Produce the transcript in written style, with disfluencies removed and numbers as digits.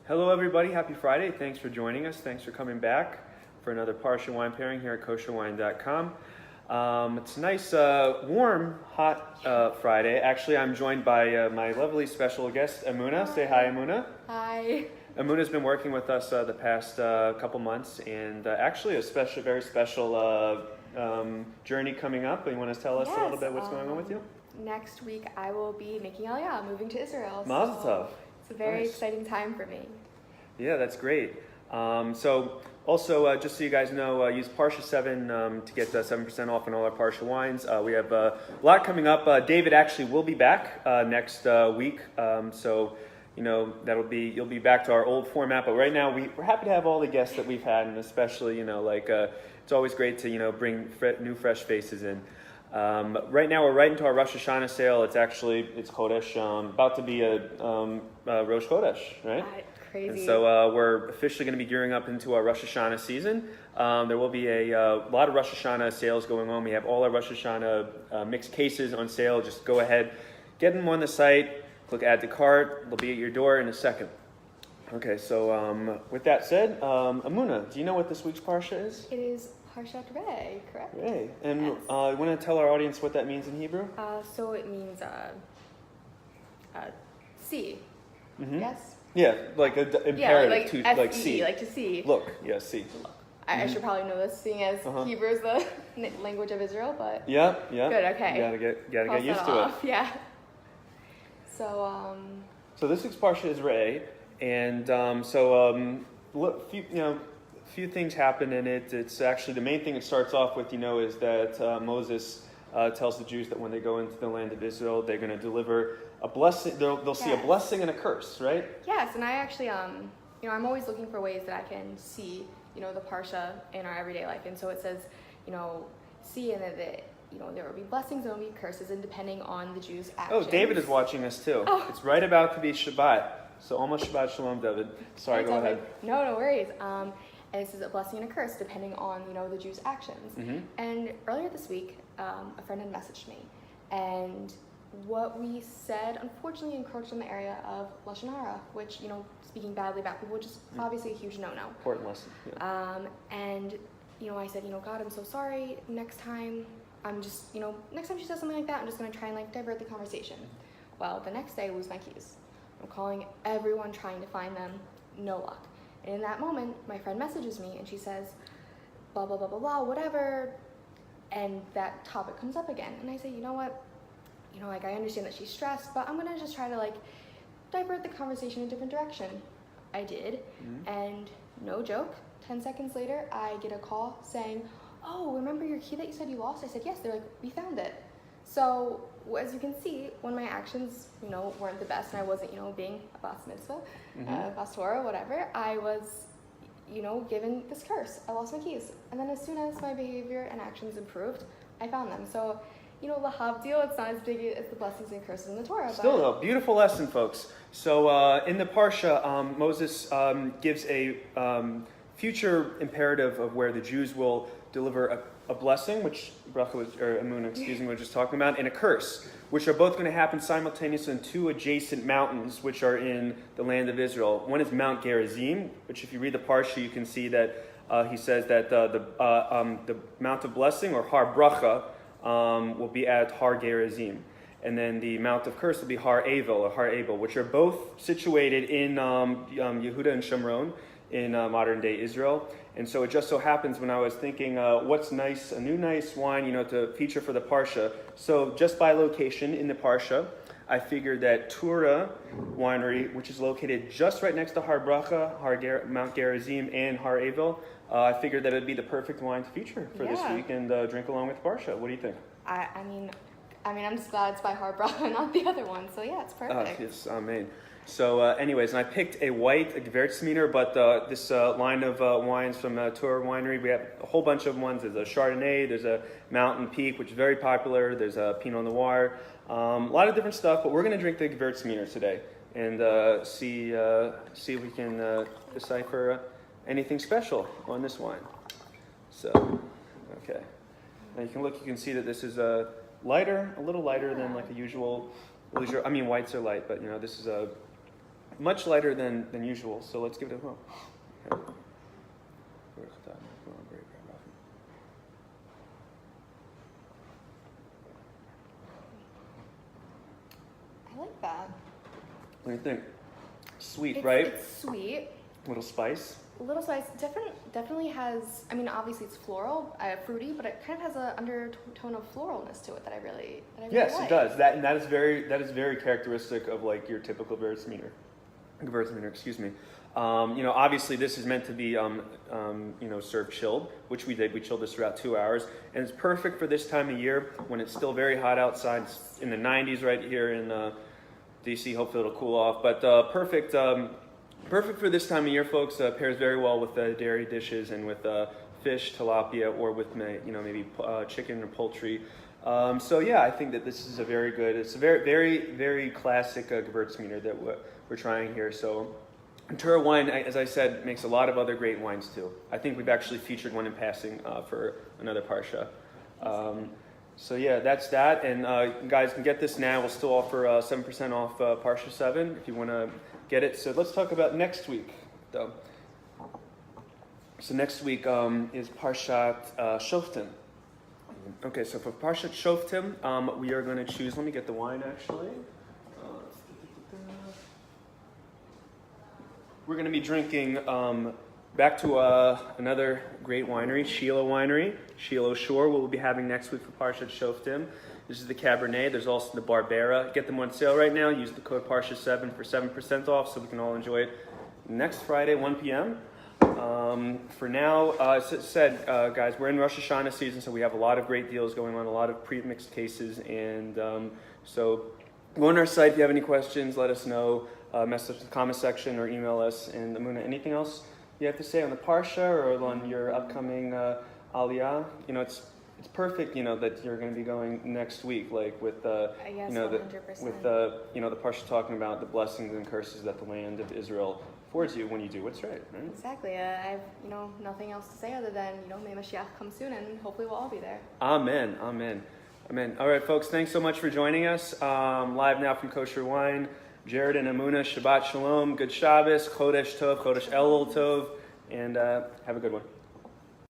Hello everybody, happy Friday. Thanks for joining us. Thanks for coming back for another Parsha wine pairing here at Kosherwine.com. It's a nice, warm, hot Friday. Actually, I'm joined by my lovely special guest, Amuna. Hi. Say hi, Amuna. Hi. Amuna's been working with us the past couple months, and actually a very special journey coming up. You want to tell us a little bit what's going on with you? Next week I will be making Aliyah, moving to Israel. Mazel tov. It's a very exciting time for me. Yeah, that's great. So also, just so you guys know, use Parsha 7 to get 7% off on all our Parsha wines. We have a lot coming up. David actually will be back next week. So, you know, you'll be back to our old format. But right now, we're happy to have all the guests that we've had, and especially, it's always great to, bring new, fresh faces in. Right now, we're right into our Rosh Hashanah sale. It's Chodesh, about to be a Rosh Chodesh, right? Crazy. And so we're officially going to be gearing up into our Rosh Hashanah season. There will be a lot of Rosh Hashanah sales going on. We have all our Rosh Hashanah mixed cases on sale. Just go ahead, get them on the site, click add to cart. They'll be at your door in a second. Okay, so with that said, Amuna, do you know what this week's Parsha is? It is Parshat Re, correct? Right. And Yes. You want to tell our audience what that means in Hebrew? So it means see. Mm-hmm. Yes? Yeah, like an imperative to S-E, see. like to see. Look, yeah, see. Look. I should probably know this, seeing as Hebrew is the language of Israel, but Yeah. good, okay. You gotta Cross get used that to it. off. Yeah. So So this week's Parsha is Re, and few things happen in it. It's actually the main thing it starts off with, is that Moses tells the Jews that when they go into the land of Israel, they're going to deliver a blessing. They'll see a blessing and a curse, right? Yes, and I actually, I'm always looking for ways that I can see, the Parsha in our everyday life. And so it says, see, and that there will be blessings, there will be curses, and depending on the Jews' actions. Oh, David is watching us too. Oh. It's right about to be Shabbat. So almost Shabbat Shalom, David. Sorry, go ahead. No worries. And it says a blessing and a curse depending on, the Jews' actions. Mm-hmm. And earlier this week, a friend had messaged me, and what we said unfortunately encroached on the area of Lashon Hara, which, speaking badly about people, which is obviously a huge no-no. Important lesson. Yeah. And, I said, God, I'm so sorry. Next time, next time she says something like that, I'm just going to try and, divert the conversation. Well, the next day, I lose my keys. I'm calling everyone trying to find them. No luck. And in that moment, my friend messages me, and she says, blah, blah, blah, blah, blah, whatever. And that topic comes up again. And I say, you know what? I understand that she's stressed, but I'm going to just try to, divert the conversation in a different direction. I did. Mm-hmm. And no joke, 10 seconds later, I get a call saying, oh, remember your key that you said you lost? I said, yes. They're like, we found it. So as you can see, when my actions, weren't the best, and I wasn't, being a bas mitzvah, bas Torah, whatever, I was, given this curse. I lost my keys. And then as soon as my behavior and actions improved, I found them. So, lahavdil, it's not as big as the blessings and curses in the Torah. Still a beautiful lesson, folks. So in the Parsha, Moses gives a future imperative of where the Jews will deliver a blessing, which Amun, was just talking about, and a curse, which are both going to happen simultaneously on two adjacent mountains, which are in the land of Israel. One is Mount Gerizim, which if you read the Parsha, you can see that he says that the Mount of Blessing, or Har Bracha, will be at Har Gerizim. And then the Mount of Curse will be Har Abel, which are both situated in Yehuda and Shomron, in modern day Israel. And so it just so happens when I was thinking, what's nice, a new nice wine, to feature for the Parsha. So just by location in the Parsha, I figured that Tura winery, which is located just right next to Har Bracha, Mount Gerizim, and Har Abel, I figured that it'd be the perfect wine to feature for this week and drink along with Parsha. What do you think? I mean, I'm just glad it's by Har Bracha, not the other one. So yeah, it's perfect. Yes, amen. So anyways, and I picked a Gewurztraminer, but this line of wines from Tura Winery, we have a whole bunch of ones. There's a Chardonnay, there's a Mountain Peak, which is very popular, there's a Pinot Noir, a lot of different stuff, but we're going to drink the Gewurztraminer today and see if we can decipher anything special on this wine. So, okay. Now you can see that this is a little lighter than like a usual, whites are light, but this is a much lighter than usual. So let's give it a whirl. Okay. I like that. What do you think? Sweet, It's, right? It's sweet. Little spice. A little spice. Definitely has. I mean, obviously it's floral, fruity, but it kind of has an undertone of floralness to it that I really Yes, like. it does. That is very characteristic of like your typical Gewurztraminer. Gewurztraminer, excuse me. Obviously this is meant to be, served chilled, which we did. We chilled this for about 2 hours, and it's perfect for this time of year when it's still very hot outside. It's in the 90s right here in DC. Hopefully it'll cool off, but perfect for this time of year, folks. Pairs very well with dairy dishes and with fish, tilapia, or with maybe chicken or poultry. I think that this is a very good. It's a very classic Gewurztraminer that we're trying here. So. Tura wine, as I said, makes a lot of other great wines too. I think we've actually featured one in passing for another Parsha. That's that. And you guys can get this now. We'll still offer 7% off Parsha 7 if you want to get it. So let's talk about next week, though. So next week is Parshat Shoftim. Okay, so for Parshat Shoftim, we are going to choose. Let me get the wine actually. We're going to be drinking back to another great winery, Shiloh Winery, Shiloh Shore. We'll be having next week for Parshat Shoftim. This is the Cabernet. There's also the Barbera. Get them on sale right now. Use the code Parsha 7 for 7% off, so we can all enjoy it next Friday, 1 p.m. For now, as I said, guys, we're in Rosh Hashanah season, so we have a lot of great deals going on, a lot of pre-mixed cases, and so go on our site if you have any questions. Let us know. Message in the comment section or email us. And Amuna, anything else you have to say on the Parsha or on your upcoming Aliyah? It's perfect. That you're going to be going next week, like with the 100%. with the Parsha talking about the blessings and curses that the land of Israel affords you when you do what's right. Exactly. I have nothing else to say other than may Mashiach come soon, and hopefully we'll all be there. Amen. Amen. Amen. All right, folks. Thanks so much for joining us. Live now from Kosher Wine. Jared and Amuna, Shabbat Shalom, good Shabbos, Chodesh Tov, Chodesh Elul Tov, and have a good one.